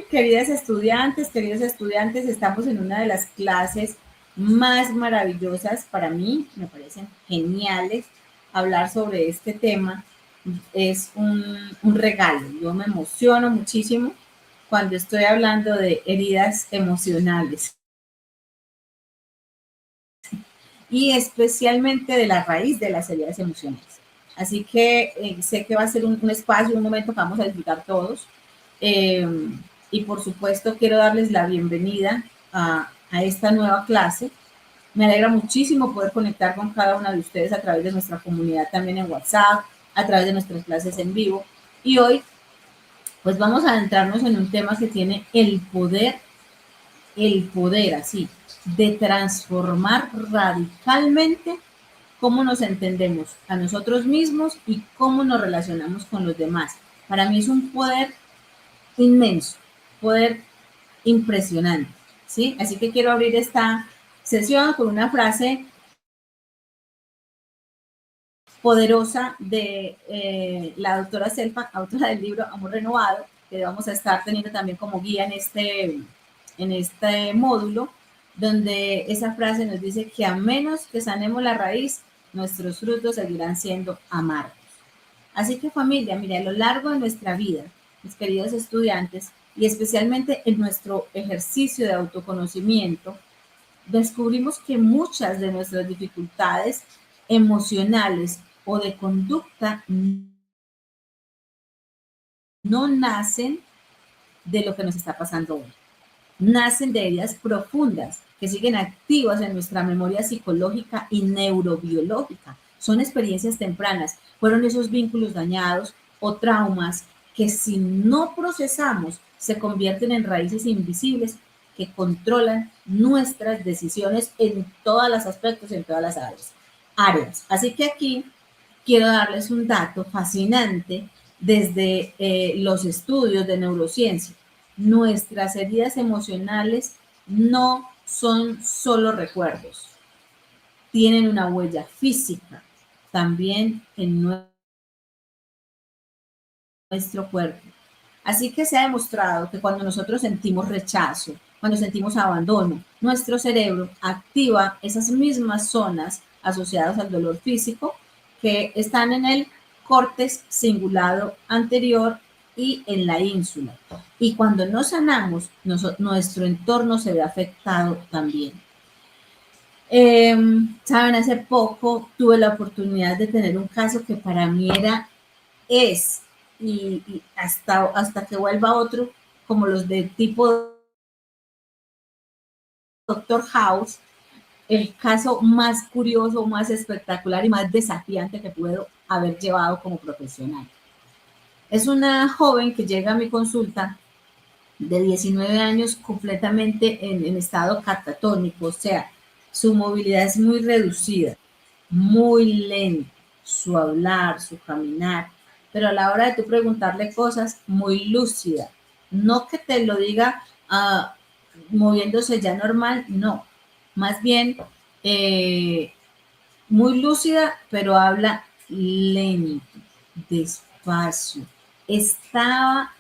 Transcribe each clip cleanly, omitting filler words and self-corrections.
queridos estudiantes, estamos en una de las clases más maravillosas para mí, me parecen geniales. Hablar sobre este tema es un regalo. Yo me emociono muchísimo cuando estoy hablando de heridas emocionales y especialmente de la raíz de las heridas emocionales. Así que sé que va a ser un espacio, un momento que vamos a disfrutar todos. Eh, y por supuesto quiero darles la bienvenida a esta nueva clase. Me alegra muchísimo poder conectar con cada una de ustedes a través de nuestra comunidad también en WhatsApp, a través de nuestras clases en vivo. Y hoy, pues vamos a adentrarnos en un tema que tiene el poder así, de transformar radicalmente cómo nos entendemos a nosotros mismos y cómo nos relacionamos con los demás. Para mí es un poder inmenso, poder impresionante, ¿sí? Así que quiero abrir esta sesión con una frase poderosa de la doctora Selpa, autora del libro Amor Renovado, que vamos a estar teniendo también como guía en este módulo, donde esa frase nos dice que a menos que sanemos la raíz, nuestros frutos seguirán siendo amargos. Así que familia, mire, a lo largo de nuestra vida, mis queridos estudiantes, y especialmente en nuestro ejercicio de autoconocimiento, descubrimos que muchas de nuestras dificultades emocionales o de conducta no nacen de lo que nos está pasando hoy. Nacen de heridas profundas que siguen activas en nuestra memoria psicológica y neurobiológica. Son experiencias tempranas, fueron esos vínculos dañados o traumas que si no procesamos se convierten en raíces invisibles que controlan nuestras decisiones en todos los aspectos, en todas las áreas. Así que aquí quiero darles un dato fascinante desde los estudios de neurociencia. Nuestras heridas emocionales no son solo recuerdos, tienen una huella física también en nuestro cuerpo. Así que se ha demostrado que cuando nosotros sentimos rechazo, cuando sentimos abandono, nuestro cerebro activa esas mismas zonas asociadas al dolor físico que están en el córtex cingulado anterior y en la ínsula. Y cuando no sanamos, nuestro entorno se ve afectado también. Saben, hace poco tuve la oportunidad de tener un caso que para mí y hasta que vuelva otro, como los de tipo Doctor House, el caso más curioso, más espectacular y más desafiante que puedo haber llevado como profesional. Es una joven que llega a mi consulta de 19 años completamente en estado catatónico, o sea, su movilidad es muy reducida, muy lenta, su hablar, su caminar, pero a la hora de tú preguntarle cosas, muy lúcida. No que te lo diga moviéndose ya normal, no. Más bien muy lúcida, pero habla lento, despacio. Estaba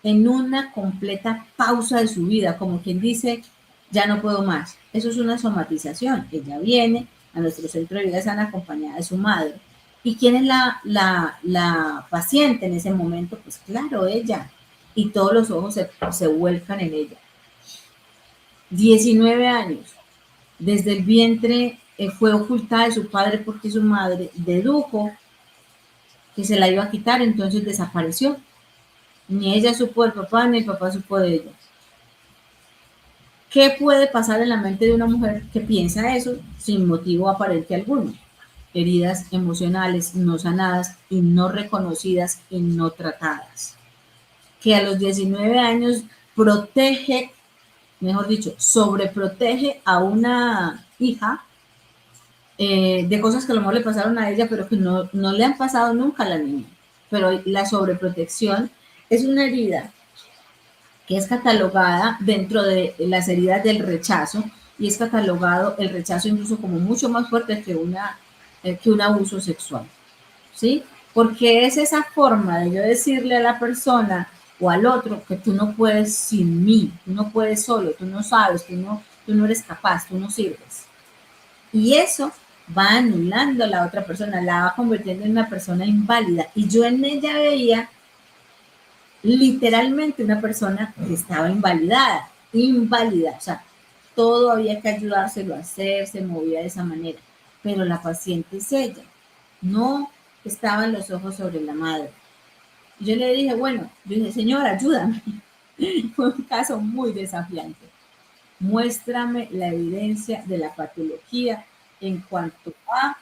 en una completa pausa de su vida, como quien dice, ya no puedo más. Eso es una somatización. Ella viene a nuestro centro de vida sana acompañada de su madre. ¿Y quién es la paciente en ese momento? Pues claro, ella. Y todos los ojos se vuelcan en ella. 19 años. Desde el vientre fue ocultada de su padre porque su madre dedujo que se la iba a quitar, entonces desapareció. Ni ella supo del papá, ni el papá supo de ella. ¿Qué puede pasar en la mente de una mujer que piensa eso sin motivo aparente alguno? Heridas emocionales no sanadas y no reconocidas y no tratadas. Que a los 19 años protege, mejor dicho, sobreprotege a una hija de cosas que a lo mejor le pasaron a ella, pero que no le han pasado nunca a la niña. Pero la sobreprotección es una herida que es catalogada dentro de las heridas del rechazo y es catalogado el rechazo incluso como mucho más fuerte que un abuso sexual, ¿sí? Porque es esa forma de yo decirle a la persona, o al otro que tú no puedes sin mí, tú no puedes solo, tú no sabes, tú no eres capaz, tú no sirves. Y eso va anulando a la otra persona, la va convirtiendo en una persona inválida. Y yo en ella veía literalmente una persona que estaba invalidada, o sea, todo había que ayudárselo a hacer, se movía de esa manera, pero la paciente es ella, no estaban los ojos sobre la madre. Y yo le dije, bueno, yo dije, señora, ayúdame. Fue un caso muy desafiante. Muéstrame la evidencia de la patología en cuanto a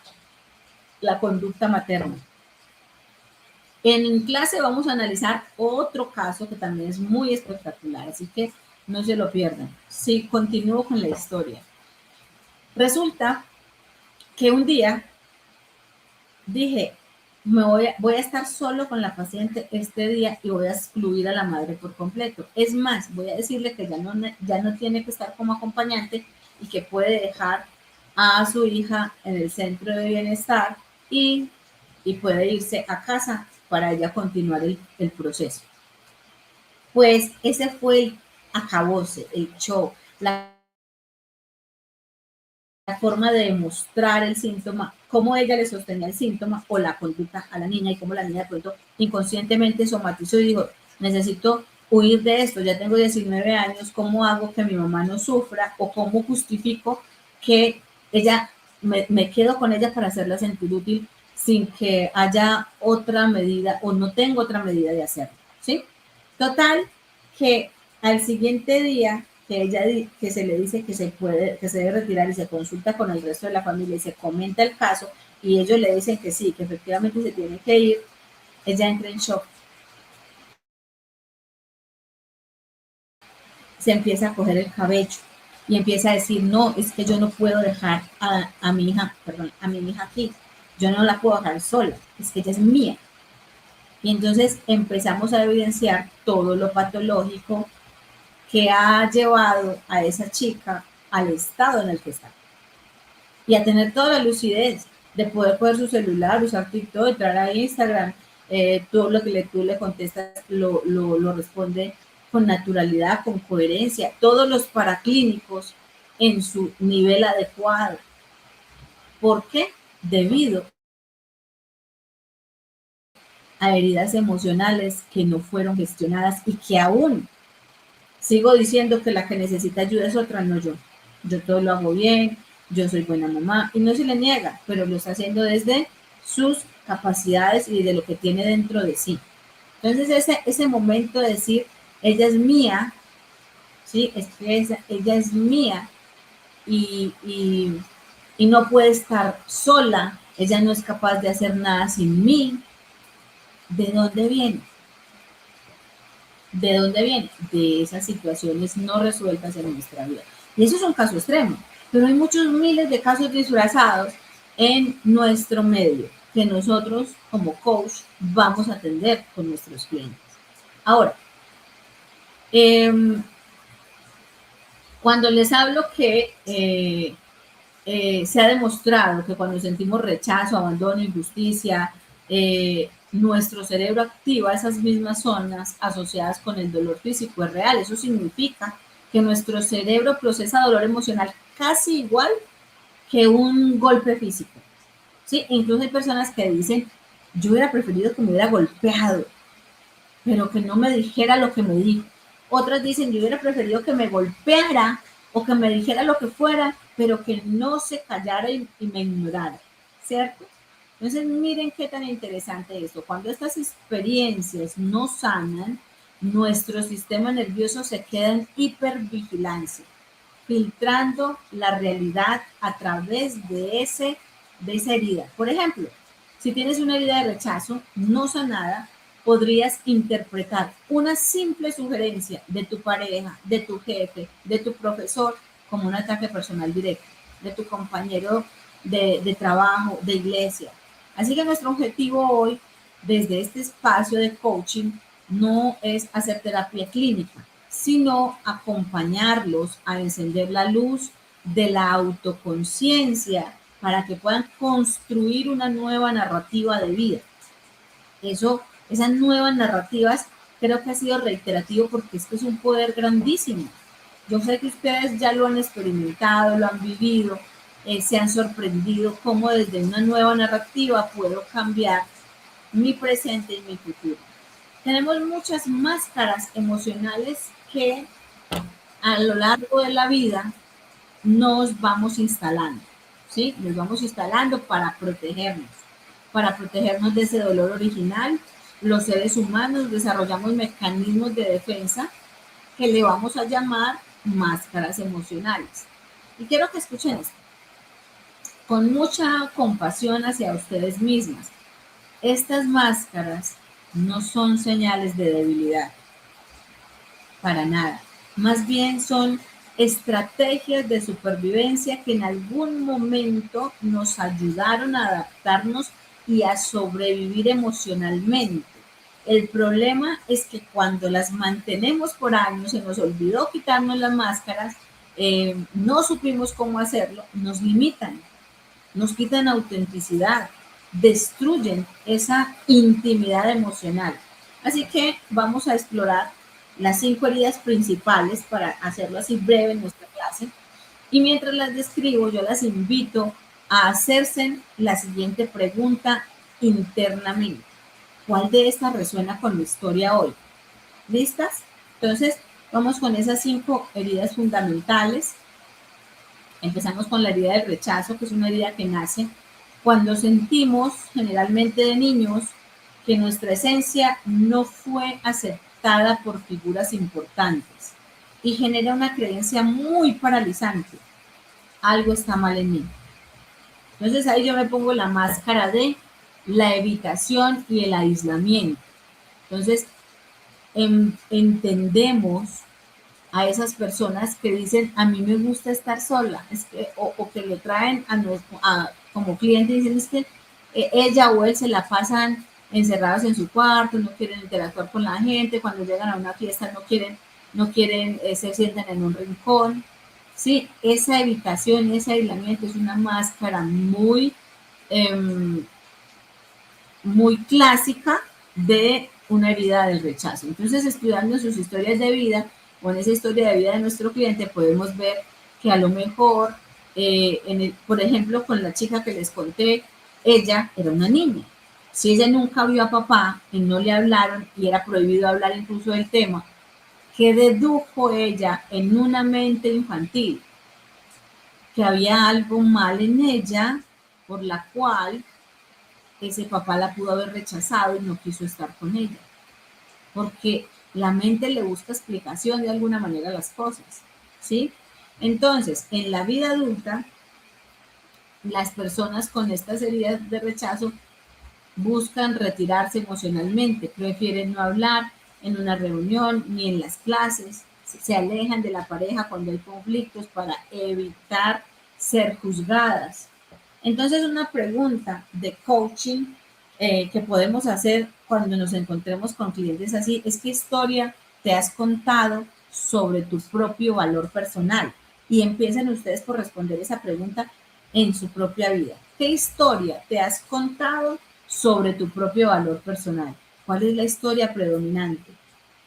la conducta materna. En clase vamos a analizar otro caso que también es muy espectacular, así que no se lo pierdan. Sí, continúo con la historia. Resulta que un día dije, voy a estar solo con la paciente este día y voy a excluir a la madre por completo. Es más, voy a decirle que ya no tiene que estar como acompañante y que puede dejar a su hija en el centro de bienestar y puede irse a casa para ella continuar el proceso. Pues ese fue el acabose, el show, la forma de demostrar el síntoma, cómo ella le sostenía el síntoma o la conducta a la niña y cómo la niña de pronto inconscientemente somatizó y dijo, necesito huir de esto, ya tengo 19 años, ¿cómo hago que mi mamá no sufra o cómo justifico que ella me quedo con ella para hacerla sentir útil sin que haya otra medida o no tengo otra medida de hacerlo, ¿sí? Total, que al siguiente día que se le dice que se debe retirar y se consulta con el resto de la familia y se comenta el caso y ellos le dicen que sí, que efectivamente se tiene que ir, ella entra en shock. Se empieza a coger el cabello y empieza a decir, no, es que yo no puedo dejar a mi hija, perdón, a mi hija aquí, yo no la puedo dejar sola, es que ella es mía. Y entonces empezamos a evidenciar todo lo patológico que ha llevado a esa chica al estado en el que está. Y a tener toda la lucidez de poder coger su celular, usar TikTok, entrar a Instagram, todo lo que tú le contestas lo responde con naturalidad, con coherencia, todos los paraclínicos en su nivel adecuado. ¿Por qué? Debido a heridas emocionales que no fueron gestionadas y que aún sigo diciendo que la que necesita ayuda es otra, no yo. Yo todo lo hago bien, yo soy buena mamá y no se le niega, pero lo está haciendo desde sus capacidades y de lo que tiene dentro de sí. Entonces ese momento de decir, ella es mía, ¿sí? Es que ella es mía y no puede estar sola, ella no es capaz de hacer nada sin mí. ¿De dónde viene? ¿De dónde viene? De esas situaciones no resueltas en nuestra vida. Y eso es un caso extremo, pero hay muchos miles de casos disfrazados en nuestro medio que nosotros como coach vamos a atender con nuestros clientes. Ahora, cuando les hablo que se ha demostrado que cuando sentimos rechazo, abandono, injusticia, nuestro cerebro activa esas mismas zonas asociadas con el dolor físico, es real. Eso significa que nuestro cerebro procesa dolor emocional casi igual que un golpe físico. ¿Sí? Incluso hay personas que dicen, yo hubiera preferido que me hubiera golpeado, pero que no me dijera lo que me dijo. Otras dicen, yo hubiera preferido que me golpeara o que me dijera lo que fuera, pero que no se callara y me ignorara, ¿cierto? Entonces, miren qué tan interesante esto. Cuando estas experiencias no sanan, nuestro sistema nervioso se queda en hipervigilancia, filtrando la realidad a través de esa herida. Por ejemplo, si tienes una herida de rechazo no sanada, podrías interpretar una simple sugerencia de tu pareja, de tu jefe, de tu profesor, como un ataque personal directo, de tu compañero de trabajo, de iglesia. Así que nuestro objetivo hoy, desde este espacio de coaching, no es hacer terapia clínica, sino acompañarlos a encender la luz de la autoconciencia para que puedan construir una nueva narrativa de vida. Esas nuevas narrativas creo que ha sido reiterativo porque esto es un poder grandísimo. Yo sé que ustedes ya lo han experimentado, lo han vivido, se han sorprendido cómo desde una nueva narrativa puedo cambiar mi presente y mi futuro. Tenemos muchas máscaras emocionales que a lo largo de la vida nos vamos instalando, ¿sí? Nos vamos instalando para protegernos de ese dolor original. Los seres humanos desarrollamos mecanismos de defensa que le vamos a llamar máscaras emocionales. Y quiero que escuchen esto, con mucha compasión hacia ustedes mismas. Estas máscaras no son señales de debilidad, para nada. Más bien son estrategias de supervivencia que en algún momento nos ayudaron a adaptarnos y a sobrevivir emocionalmente. El problema es que cuando las mantenemos por años, se nos olvidó quitarnos las máscaras, no supimos cómo hacerlo, nos limitan, nos quitan autenticidad, destruyen esa intimidad emocional. Así que vamos a explorar las 5 heridas principales para hacerlo así breve en nuestra clase. Y mientras las describo, yo las invito a hacerse la siguiente pregunta internamente. ¿Cuál de estas resuena con mi historia hoy? ¿Listas? Entonces, vamos con esas 5 heridas fundamentales. Empezamos con la herida del rechazo, que es una herida que nace cuando sentimos, generalmente de niños, que nuestra esencia no fue aceptada por figuras importantes y genera una creencia muy paralizante. Algo está mal en mí. Entonces ahí yo me pongo la máscara de la evitación y el aislamiento. Entonces entendemos a esas personas que dicen, a mí me gusta estar sola, o que lo traen como cliente y dicen, es que ella o él se la pasan encerrados en su cuarto, no quieren interactuar con la gente, cuando llegan a una fiesta no quieren se sientan en un rincón. Sí, esa evitación, ese aislamiento es una máscara muy clásica de una herida del rechazo. Entonces, estudiando sus historias de vida, o en esa historia de vida de nuestro cliente, podemos ver que a lo mejor, por ejemplo, con la chica que les conté, ella era una niña. Si ella nunca vio a papá y no le hablaron y era prohibido hablar incluso del tema, ¿qué dedujo ella en una mente infantil? Que había algo mal en ella por la cual ese papá la pudo haber rechazado y no quiso estar con ella. Porque la mente le busca explicación de alguna manera a las cosas, ¿sí? Entonces, en la vida adulta, las personas con estas heridas de rechazo buscan retirarse emocionalmente, prefieren no hablar en una reunión ni en las clases, se alejan de la pareja cuando hay conflictos para evitar ser juzgadas. Entonces, una pregunta de coaching que podemos hacer cuando nos encontremos con clientes así es: ¿qué historia te has contado sobre tu propio valor personal? Y empiecen ustedes por responder esa pregunta en su propia vida. ¿Qué historia te has contado sobre tu propio valor personal? ¿Cuál es la historia predominante?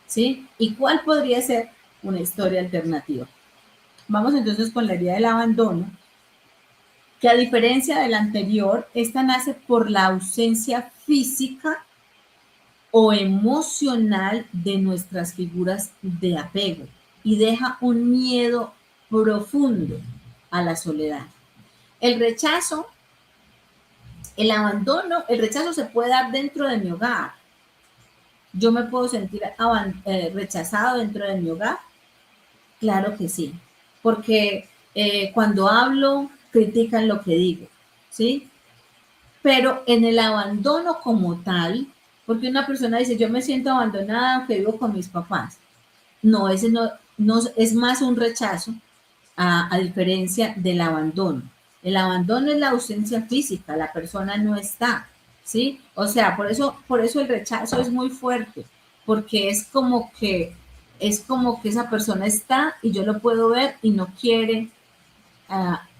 ¿Sí? ¿Y cuál podría ser una historia alternativa? Vamos entonces con la herida del abandono, que a diferencia de la anterior, esta nace por la ausencia física o emocional de nuestras figuras de apego y deja un miedo profundo a la soledad. El rechazo, el abandono, el rechazo se puede dar dentro de mi hogar. Yo me puedo sentir rechazado dentro de mi hogar. Claro que sí, porque cuando hablo critican lo que digo, ¿sí? Pero en el abandono como tal, porque una persona dice, yo me siento abandonada aunque vivo con mis papás. No, ese no es más un rechazo a diferencia del abandono. El abandono es la ausencia física, la persona no está, ¿sí? O sea, por eso el rechazo es muy fuerte, porque es como que esa persona está y yo lo puedo ver y no quiere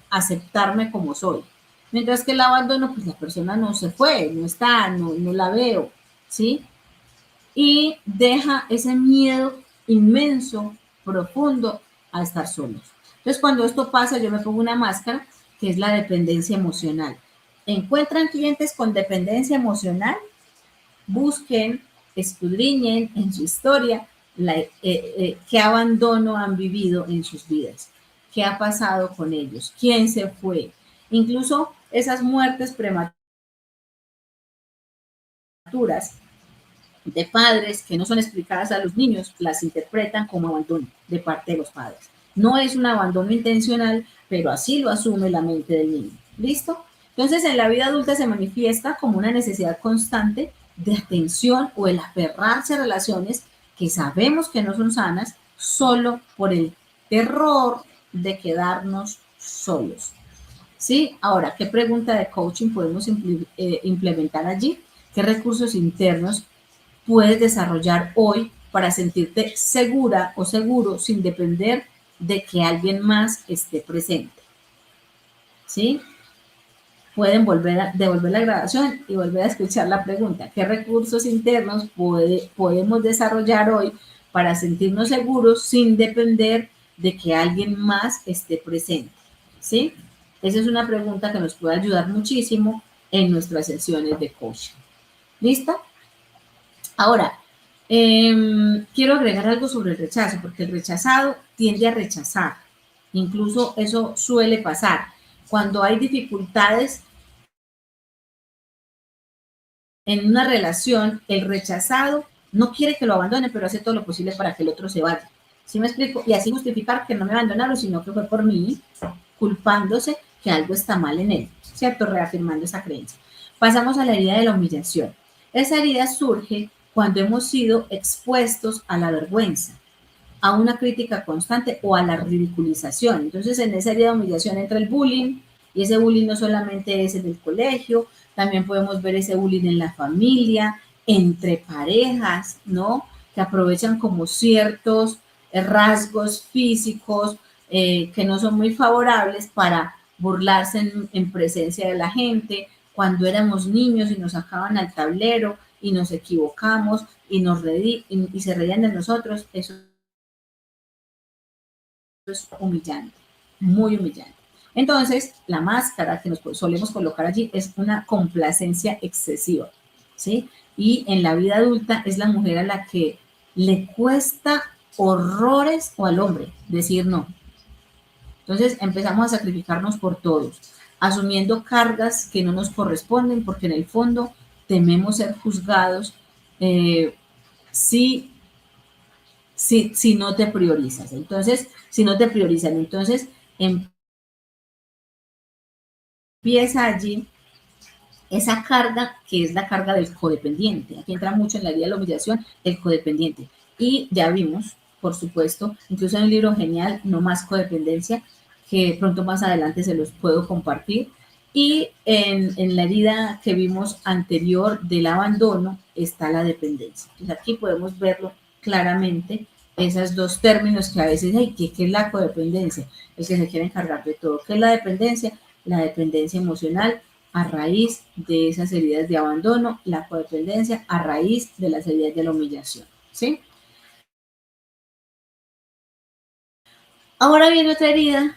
aceptarme como soy. Mientras que el abandono, pues la persona no se fue, no está, no la veo, ¿sí? y deja ese miedo inmenso, profundo, a estar solos. Entonces, cuando esto pasa, yo me pongo una máscara, que es la dependencia emocional. ¿Encuentran clientes con dependencia emocional? Busquen, escudriñen en su historia qué abandono han vivido en sus vidas, qué ha pasado con ellos, quién se fue. Incluso esas muertes prematuras de padres que no son explicadas a los niños, las interpretan como abandono de parte de los padres. No es un abandono intencional, pero así lo asume la mente del niño. ¿Listo? Entonces, en la vida adulta se manifiesta como una necesidad constante de atención o el aferrarse a relaciones que sabemos que no son sanas solo por el terror de quedarnos solos. ¿Sí? Ahora, ¿qué pregunta de coaching podemos implementar allí? ¿Qué recursos internos puedes desarrollar hoy para sentirte segura o seguro sin depender de que alguien más esté presente? ¿Sí? Pueden devolver la grabación y volver a escuchar la pregunta. ¿Qué recursos internos podemos desarrollar hoy para sentirnos seguros sin depender de que alguien más esté presente? ¿Sí? Esa es una pregunta que nos puede ayudar muchísimo en nuestras sesiones de coaching. ¿Listo? Ahora, quiero agregar algo sobre el rechazo, porque el rechazado tiende a rechazar. Incluso eso suele pasar. Cuando hay dificultades en una relación, el rechazado no quiere que lo abandone, pero hace todo lo posible para que el otro se vaya. ¿Sí me explico? Y así justificar que no me abandonaron, sino que fue por mí, culpándose que algo está mal en él, ¿cierto? Reafirmando esa creencia. Pasamos a la herida de la humillación. Esa herida surge cuando hemos sido expuestos a la vergüenza, a una crítica constante o a la ridiculización. Entonces, en esa herida de humillación entra el bullying, y ese bullying no solamente es en el colegio, también podemos ver ese bullying en la familia, entre parejas, ¿no? Que aprovechan como ciertos rasgos físicos que no son muy favorables para burlarse en presencia de la gente. Cuando éramos niños y nos sacaban al tablero y nos equivocamos y se reían de nosotros, eso es humillante, muy humillante. Entonces, la máscara que nos solemos colocar allí es una complacencia excesiva, ¿sí? Y en la vida adulta es la mujer a la que le cuesta horrores, o al hombre, decir no. Entonces, empezamos a sacrificarnos por todos, asumiendo cargas que no nos corresponden, porque en el fondo tememos ser juzgados si si no te priorizas. Entonces, si no te priorizan, entonces empieza allí esa carga que es la carga del codependiente. Aquí entra mucho en la vida de la humillación el codependiente. Y ya vimos, por supuesto, incluso hay un libro genial, No más codependencia, que pronto más adelante se los puedo compartir. Y en la herida que vimos anterior del abandono está la dependencia. Entonces aquí podemos verlo claramente, esos dos términos que a veces hay, ¿qué es la codependencia? El que se quiere encargar de todo. ¿Qué es la dependencia? La dependencia emocional a raíz de esas heridas de abandono, la codependencia a raíz de las heridas de la humillación, ¿sí? Ahora viene otra herida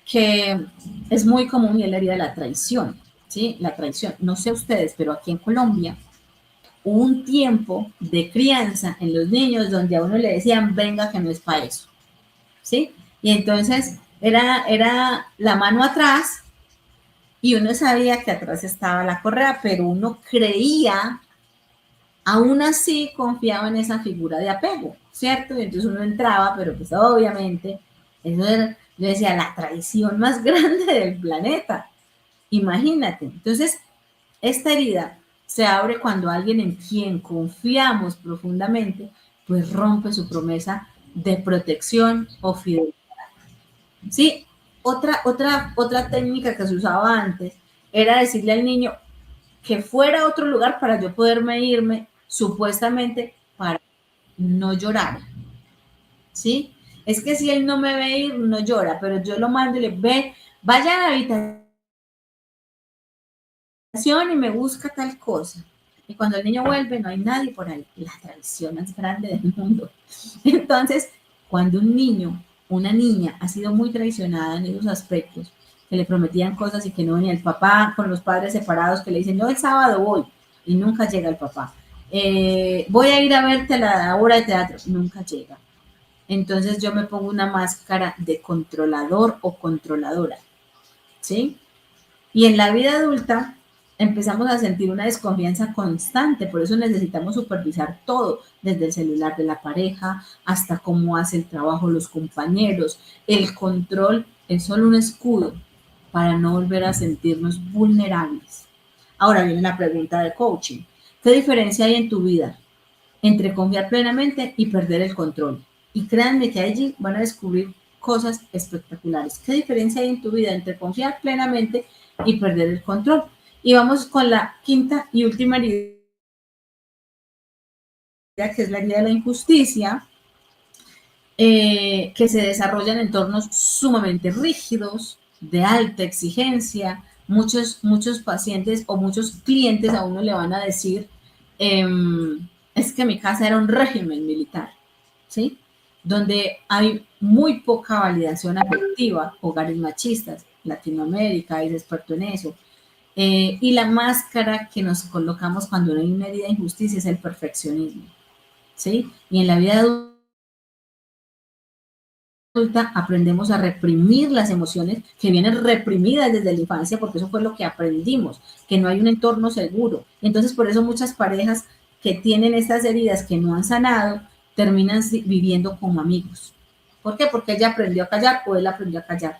que es muy común y es la herida de la traición, ¿sí? La traición. No sé ustedes, pero aquí en Colombia hubo un tiempo de crianza en los niños donde a uno le decían, venga que no es para eso, ¿sí? Y entonces era la mano atrás y uno sabía que atrás estaba la correa, pero uno creía, aún así confiaba en esa figura de apego, ¿cierto? Y entonces uno entraba, pero pues obviamente, eso era, yo decía, la traición más grande del planeta. Imagínate. Entonces, esta herida se abre cuando alguien en quien confiamos profundamente, pues rompe su promesa de protección o fidelidad. Sí, otra técnica que se usaba antes era decirle al niño que fuera a otro lugar para yo poderme irme, supuestamente para no llorar, ¿sí? Es que si él no me ve ir, no llora, pero yo lo mando y le ve, vaya a la habitación y me busca tal cosa. Y cuando el niño vuelve, no hay nadie por ahí. La traición más grande del mundo. Entonces, cuando un niño, una niña, ha sido muy traicionada en esos aspectos, que le prometían cosas y que no venía el papá, con los padres separados que le dicen, yo el sábado voy, y nunca llega el papá. Voy a ir a verte a la obra de teatro, nunca llega. Entonces yo me pongo una máscara de controlador o controladora, ¿sí? Y en la vida adulta empezamos a sentir una desconfianza constante, por eso necesitamos supervisar todo, desde el celular de la pareja hasta cómo hace el trabajo los compañeros. El control es solo un escudo para no volver a sentirnos vulnerables. Ahora viene la pregunta de coaching. ¿Qué diferencia hay en tu vida entre confiar plenamente y perder el control? Y créanme que allí van a descubrir cosas espectaculares. ¿Qué diferencia hay en tu vida entre confiar plenamente y perder el control? Y vamos con la quinta y última herida, que es la herida de la injusticia, que se desarrolla en entornos sumamente rígidos, de alta exigencia. Muchos pacientes o muchos clientes a uno le van a decir, es que mi casa era un régimen militar, ¿sí? Donde hay muy poca validación afectiva, hogares machistas, Latinoamérica es experto en eso. Y la máscara que nos colocamos cuando no hay una herida de injusticia es el perfeccionismo, ¿sí? Y en la vida adulta aprendemos a reprimir las emociones que vienen reprimidas desde la infancia, porque eso fue lo que aprendimos, que no hay un entorno seguro. Entonces, por eso muchas parejas que tienen estas heridas que no han sanado, terminan viviendo como amigos. ¿Por qué? Porque ella aprendió a callar o él aprendió a callar.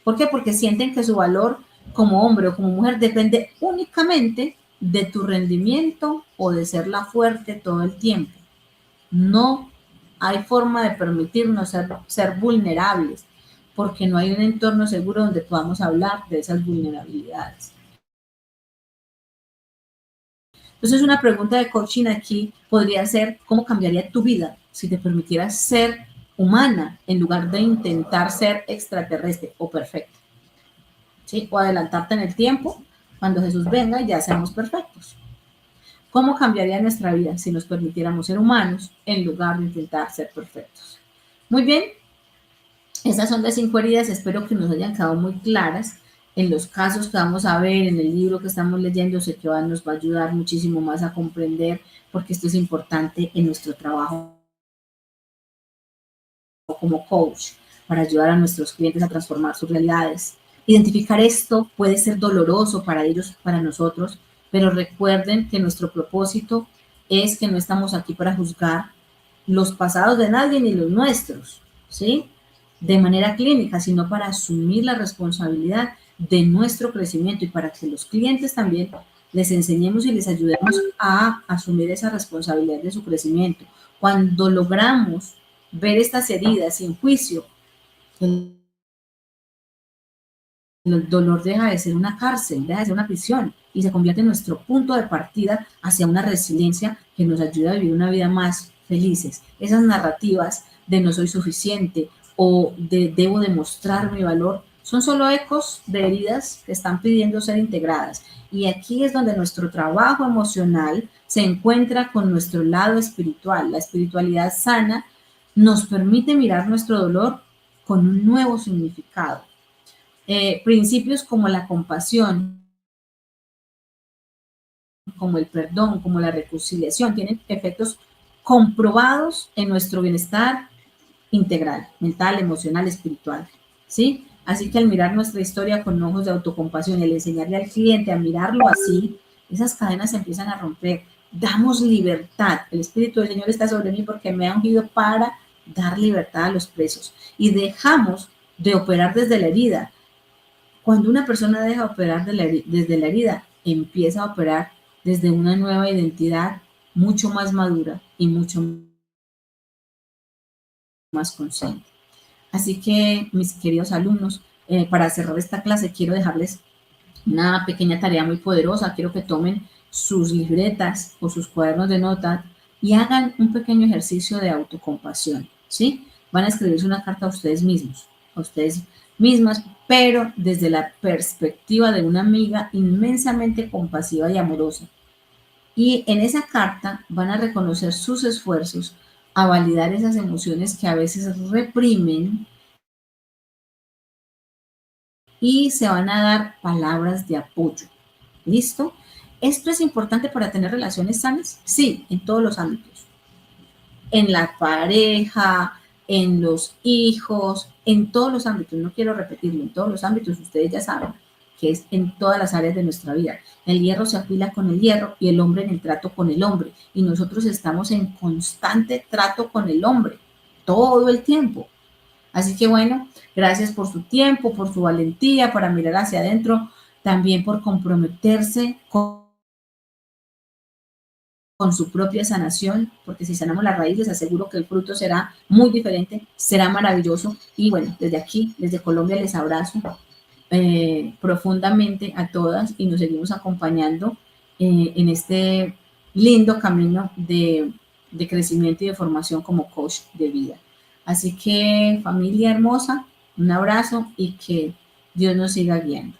¿Por qué? Porque sienten que su valor como hombre o como mujer depende únicamente de tu rendimiento o de ser la fuerte todo el tiempo. No hay forma de permitirnos ser vulnerables, porque no hay un entorno seguro donde podamos hablar de esas vulnerabilidades. Entonces, una pregunta de coaching aquí podría ser, ¿cómo cambiaría tu vida si te permitieras ser humana en lugar de intentar ser extraterrestre o perfecta? ¿Sí? O adelantarte en el tiempo, cuando Jesús venga ya seamos perfectos. ¿Cómo cambiaría nuestra vida si nos permitiéramos ser humanos en lugar de intentar ser perfectos? Muy bien, esas son las 5 heridas, espero que nos hayan quedado muy claras. En los casos que vamos a ver, en el libro que estamos leyendo, sé que nos va a ayudar muchísimo más a comprender, porque esto es importante en nuestro trabajo como coach, para ayudar a nuestros clientes a transformar sus realidades. Identificar esto puede ser doloroso para ellos, para nosotros, pero recuerden que nuestro propósito es que no estamos aquí para juzgar los pasados de nadie ni los nuestros, ¿sí? De manera clínica, sino para asumir la responsabilidad de nuestro crecimiento y para que los clientes también les enseñemos y les ayudemos a asumir esa responsabilidad de su crecimiento. Cuando logramos ver estas heridas sin juicio, el dolor deja de ser una cárcel, deja de ser una prisión y se convierte en nuestro punto de partida hacia una resiliencia que nos ayuda a vivir una vida más felices. Esas narrativas de no soy suficiente o de debo demostrar mi valor son solo ecos de heridas que están pidiendo ser integradas. Y aquí es donde nuestro trabajo emocional se encuentra con nuestro lado espiritual. La espiritualidad sana nos permite mirar nuestro dolor con un nuevo significado. Principios como la compasión, como el perdón, como la reconciliación, tienen efectos comprobados en nuestro bienestar integral, mental, emocional, espiritual, ¿sí? Así que al mirar nuestra historia con ojos de autocompasión y al enseñarle al cliente a mirarlo así, esas cadenas se empiezan a romper. Damos libertad. El Espíritu del Señor está sobre mí porque me ha ungido para dar libertad a los presos. Y dejamos de operar desde la herida. Cuando una persona deja de operar desde la herida, empieza a operar desde una nueva identidad mucho más madura y mucho más consciente. Así que, mis queridos alumnos, para cerrar esta clase, quiero dejarles una pequeña tarea muy poderosa. Quiero que tomen sus libretas o sus cuadernos de nota y hagan un pequeño ejercicio de autocompasión, ¿sí? Van a escribirse una carta a ustedes mismos, a ustedes mismas, pero desde la perspectiva de una amiga inmensamente compasiva y amorosa. Y en esa carta van a reconocer sus esfuerzos, a validar esas emociones que a veces reprimen y se van a dar palabras de apoyo. ¿Listo? ¿Esto es importante para tener relaciones sanas? Sí, en todos los ámbitos. En la pareja, en los hijos, en todos los ámbitos. No quiero repetirlo, en todos los ámbitos, ustedes ya saben que es en todas las áreas de nuestra vida. El hierro se afila con el hierro y el hombre en el trato con el hombre. Y nosotros estamos en constante trato con el hombre, todo el tiempo. Así que bueno, gracias por su tiempo, por su valentía para mirar hacia adentro, también por comprometerse con su propia sanación, porque si sanamos la raíz, les aseguro que el fruto será muy diferente, será maravilloso. Y bueno, desde aquí, desde Colombia, les abrazo profundamente a todas y nos seguimos acompañando en este lindo camino de crecimiento y de formación como coach de vida. Así que familia hermosa, un abrazo y que Dios nos siga guiando.